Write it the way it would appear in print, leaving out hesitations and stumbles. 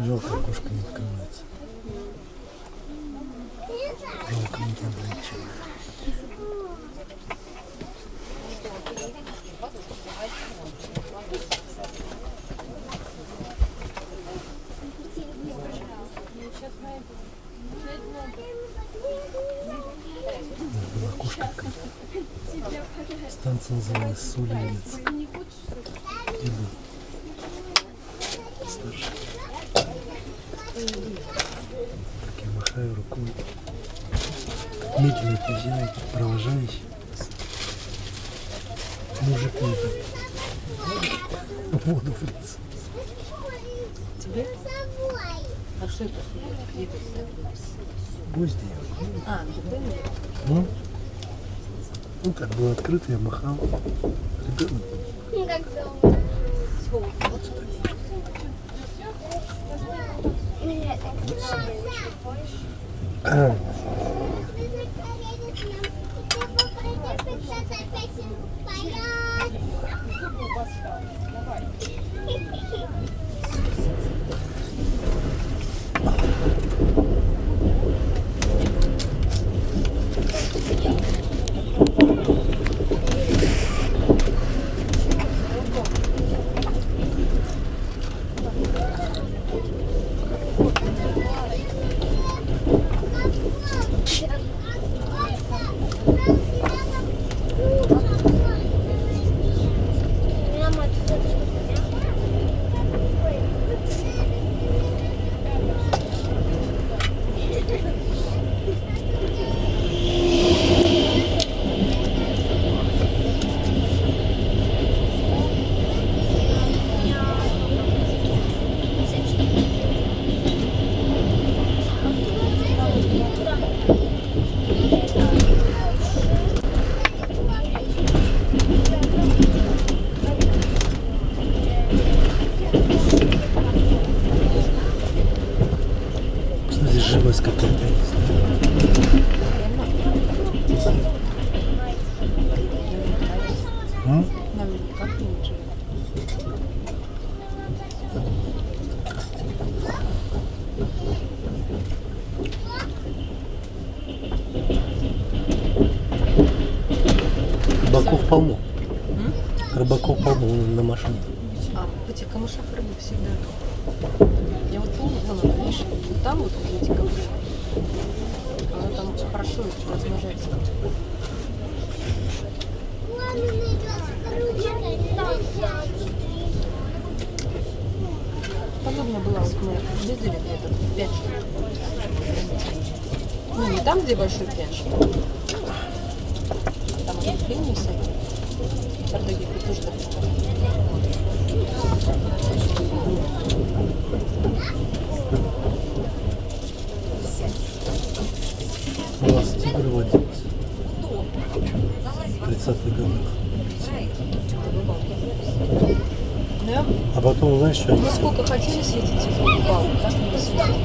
Жалко, окошко не открывается. Жалко, не табличек. Окошко какое-то. Станция называлась Сулинец. Иду. Старший. Так я махаю рукой. Как медленно отъезжает провожающий. Мужик едет. Воду в лицо. Тебе? А что это? Где это? Гвозди. А, ты Ну, как было открыто, я махал. Ребенок. Вот сюда. Здесь живость какая-то, я не знаю. нам никак не лучше. Рыбаков полно. Рыбаков полно на машине. А, в этих камышах рыбы всегда. Я вот помню, вон она, видишь, вот там вот эти камыши. Она там хорошо размножается. Подобно было, вот мы ездили где-то 5 штук. Ну, не там, где большой пляж. Там вот длинный садик. Тордоги тоже так. У нас тигр водился. В 30-х годах. Да? А потом, знаешь, что они... Мы сколько хотели съездить в рыбалку, так и не съездили.